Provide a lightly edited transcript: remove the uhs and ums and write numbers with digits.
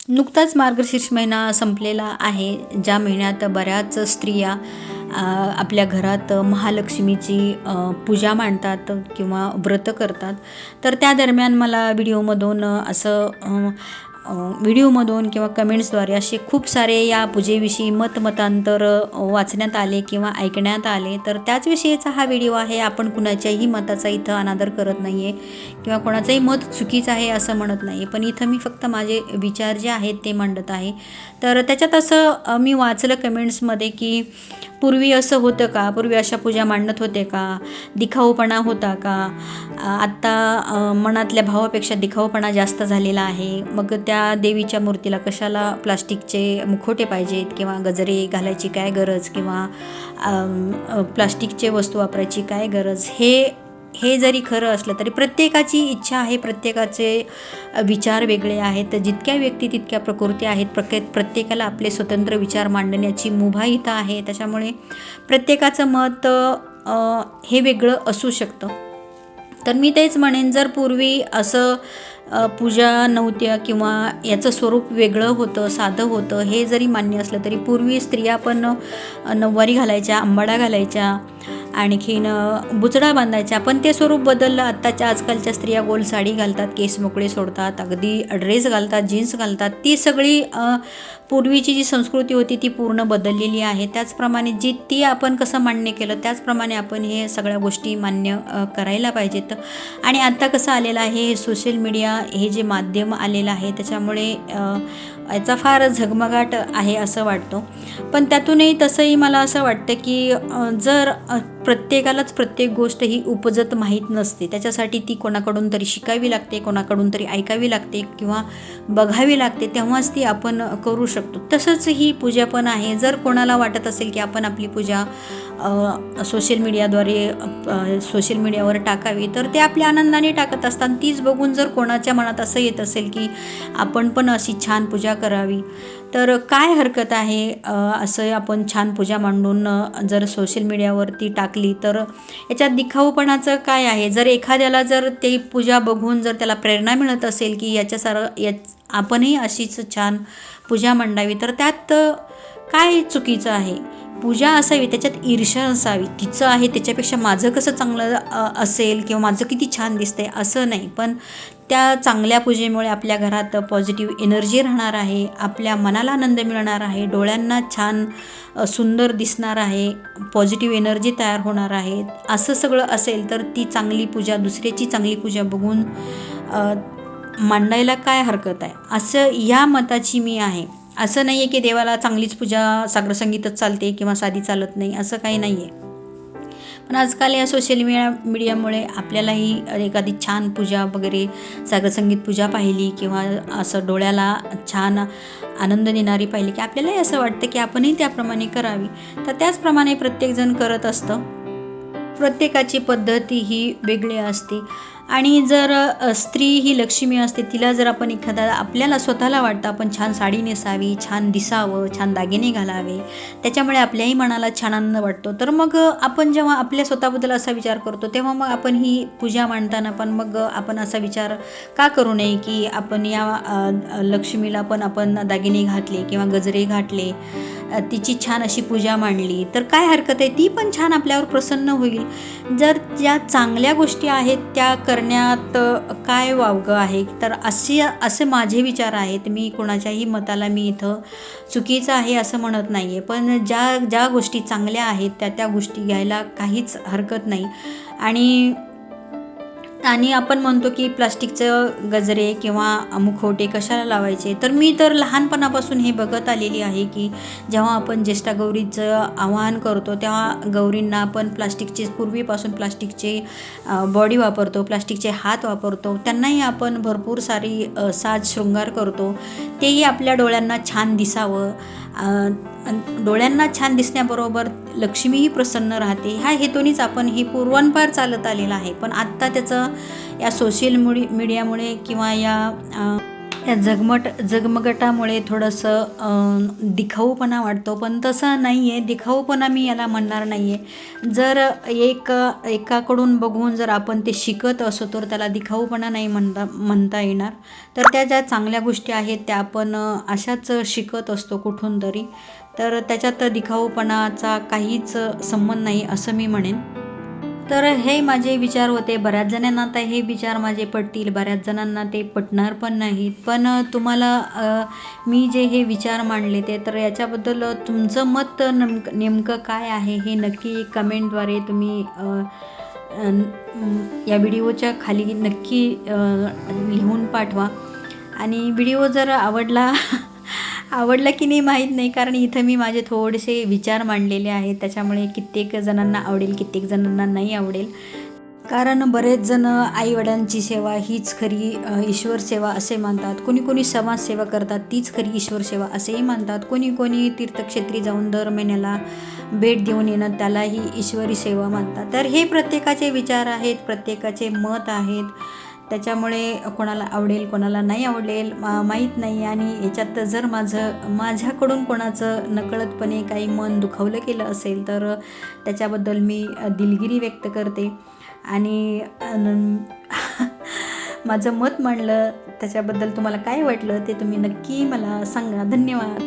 नुकताच मार्गशीर्ष महिना संपलेला आहे, ज्या महिन्यात बऱ्याच स्त्रिया आपल्या घरात महालक्ष्मीची पूजा मांडतात किंवा व्रत करतात. तर त्या दरम्यान मला व्हिडिओमधून किंवा कमेंट्सद्वारे असे खूप सारे या पूजेविषयी मतांतर वाचण्यात आले किंवा ऐकण्यात आले. तर त्याच विषयीचा हा व्हिडिओ आहे. आपण कुणाच्याही मताचा इथं अनादर करत नाही आहे किंवा कोणाचंही मत चुकीचं आहे असं म्हणत नाही, पण इथं मी फक्त माझे विचार जे आहेत ते मांडत आहे. तर त्याच्यात असं मी वाचलं कमेंट्समध्ये की पूर्वी असं होतं का, पूर्वी अशा पूजा मांडत होते का, दिखाऊपणा होता का, आत्ता मनातल्या भावापेक्षा दिखाऊपणा जास्त झालेला आहे, मग त्या देवीच्या मूर्तीला कशाला प्लास्टिकचे मुखोटे पाहिजेत किंवा गजरे घालायची काय गरज किंवा प्लास्टिकचे वस्तू वापरायची काय गरज. हे जरी खरं असलं तरी प्रत्येकाची इच्छा आहे, प्रत्येकाचे विचार वेगळे आहेत. जितक्या व्यक्ती तितक्या प्रकृती आहेत. प्रत्येकाला आपले स्वतंत्र विचार मांडण्याची मुभा इथं आहे. त्याच्यामुळे प्रत्येकाचं मत हे वेगळं असू शकतं. तर मी तेच म्हणेन, जर पूर्वी असं पूजा नव्हत्या किंवा याचं स्वरूप वेगळं होतं, साधं होतं, हे जरी मान्य असलं तरी पूर्वी स्त्रिया पण नऊवारी घालायच्या, अंबाडा घालायच्या, आणखीन बुचडा बांधायच्या. पण ते स्वरूप बदललं. आजकालच्या स्त्रिया गोल साडी घालतात, केस मोकळे सोडतात, अगदी ड्रेस घालतात, जीन्स घालतात. ती सगळी पूर्वीची जी संस्कृती होती ती पूर्ण बदललेली आहे. त्याचप्रमाणे ती आपण कसं मान्य केलं त्याचप्रमाणे आपण हे सगळ्या गोष्टी मान्य करायला पाहिजेत. आणि आत्ता कसं आलेलं आहे, हे सोशल मीडिया हे जे माध्यम आलेलं आहे त्याच्यामुळे याचा फार झगमगाट आहे असं वाटतं. पण त्यातूनही तसंही मला असं वाटतं की जर प्रत्येकालाच प्रत्येक गोष्ट ही उपजत माहीत नसते, त्याच्यासाठी ती कोणाकडून तरी शिकावी लागते, कोणाकडून तरी ऐकावी लागते किंवा बघावी लागते, तेव्हाच ती आपण करू शकतो. तसंच ही पूजा पण आहे. जर कोणाला वाटत असेल की आपण आपली पूजा सोशल मीडियावर टाकावी तर ते आपल्या आनंदाने टाकत असतात. तीच बघून जर कोणाच्या मनात असं येत असेल की आपण पण अशी छान पूजा करावी तर काय हरकत आहे. असं आपण छान पूजा मांडून जर सोशल मीडियावरती टाकली तर याच्यात दिखाऊपणाचं काय आहे. जर एखाद्याला जर ते पूजा बघून जर त्याला प्रेरणा मिळत असेल की आपणही अशीच छान पूजा मांडावी तर त्यात काय चुकीचं आहे. पूजा असावी, त्याच्यात ईर्ष्या असावी, तिचं आहे त्याच्यापेक्षा माझं कसं चांगलं असेल किंवा माझं किती छान दिसतंय असं नाही. पण त्या चांगल्या पूजेमुळे आपल्या घरात पॉझिटिव्ह एनर्जी राहणार आहे, आपल्या मनाला आनंद मिळणार आहे, डोळ्यांना छान सुंदर दिसणार आहे, पॉझिटिव्ह एनर्जी तयार होणार आहे. असं सगळं असेल तर ती चांगली पूजा, दुसऱ्याची चांगली पूजा बघून मांडायला काय हरकत आहे, असं या मताची मी आहे. असं नाही आहे की देवाला चांगलीच पूजा साग्रसंगीतच चालते किंवा साधी चालत नाही, असं काही नाही आहे. पण आजकाल या सोशल मीडियामुळे आपल्यालाही एखादी छान पूजा वगैरे साग्रसंगीत पूजा पाहिली किंवा असं डोळ्याला छान आनंद देणारी पाहिली की आपल्यालाही असं वाटतं की आपणही त्याप्रमाणे करावी. तर त्याचप्रमाणे प्रत्येकजण करत असतं. प्रत्येकाची पद्धती ही वेगळी असते. आणि जर स्त्री ही लक्ष्मी असते, तिला जर आपण आपल्याला स्वतःला वाटतं आपण छान साडी नेसावी, छान दिसावं, छान दागिने घालावे, त्याच्यामुळे आपल्याही मनाला छान आनंद वाटतो. तर मग आपण जेव्हा आपल्या स्वतःबद्दल असा विचार करतो तेव्हा मग आपण ही पूजा मांडताना पण मग आपण असा विचार का करू नये की आपण या लक्ष्मीला पण आपण दागिने घातले किंवा गजरे घातले, तिची छान अशी पूजा मांडली तर काय हरकत आहे. ती पण छान आपल्यावर प्रसन्न होईल. जर ज्या चांगल्या गोष्टी आहेत त्या करण्यात काय वावगं आहे. तर असे माझे विचार आहेत. मी कोणाच्याही मताला मी इथं चुकीचं आहे असं म्हणत नाही आहे, पण ज्या गोष्टी चांगल्या आहेत त्या गोष्टी घ्यायला काहीच हरकत नाही. आणि आपण म्हणतो की प्लास्टिकचं गजरे किंवा मुखवटे कशाला लावायचे. तर मी तर लहानपणापासून हे बघत आलेली आहे की जेव्हा आपण ज्येष्ठागौरीचं आवाहन करतो तेव्हा गौरींना आपण पूर्वीपासून प्लास्टिकचे बॉडी वापरतो, प्लास्टिकचे हात वापरतो, त्यांनाही आपण भरपूर सारी साज शृंगार करतो. तेही आपल्या डोळ्यांना छान दिसावं. डोळ्यांना छान दिसण्याबरोबर लक्ष्मीही प्रसन्न राहते, ह्या हेतूनीच आपण हे पूर्वांपार चालत आलेलं आहे. पण आत्ता त्याचं या सोशल मीडियामुळे किंवा या या झगमगाटामुळे थोडंसं दिखाऊपणा वाटतो, पण तसं नाही आहे. दिखाऊपणा मी याला म्हणणार नाही आहे. जर एकाकडून बघून जर आपण ते शिकत असो तर त्याला दिखाऊपणा नाही म्हणता येणार. तर त्या ज्या चांगल्या गोष्टी आहेत त्या आपण अशाच शिकत असतो कुठून तरी. तर त्याच्यात दिखाऊपणाचा काहीच संबंध नाही असं मी म्हणेन. तर हे माझे विचार होते. बऱ्याच जणांना आता हे विचार माझे पटतील, बऱ्याच जणांना ते पटणार पण नाहीत. पण तुम्हाला मी जे हे विचार मांडले ते, तर याच्याबद्दल तुमचं मत नेमकं काय आहे हे नक्की कमेंटद्वारे तुम्ही या व्हिडिओच्या खाली नक्की लिहून पाठवा. आणि व्हिडिओ जर आवडला की नाही माहीत नाही, कारण इथं मी माझे थोडेसे विचार मांडलेले आहेत. त्याच्यामुळे कित्येक जणांना आवडेल, कित्येक जणांना नाही आवडेल. कारण बरेच जण आईवडिलांची सेवा हीच खरी ईश्वर सेवा असे मानतात. कोणी समाजसेवा करतात तीच खरी ईश्वर सेवा असेही मानतात. कोणी तीर्थक्षेत्री जाऊन दर महिन्याला भेट देऊन येणं त्यालाही ईश्वरी सेवा मानतात. तर हे प्रत्येकाचे विचार आहेत, प्रत्येकाचे मत आहेत. त्याच्यामुळे कोणाला आवडेल, कोणाला नाही आवडेल माहीत नाही. आणि याच्यात जर माझ्याकडून कोणाचं नकळतपणे काही मन दुखावलं केलं असेल तर त्याच्याबद्दल मी दिलगिरी व्यक्त करते. आणि माझं मत मांडलं त्याच्याबद्दल तुम्हाला काय वाटलं ते तुम्ही नक्की मला सांगा. धन्यवाद.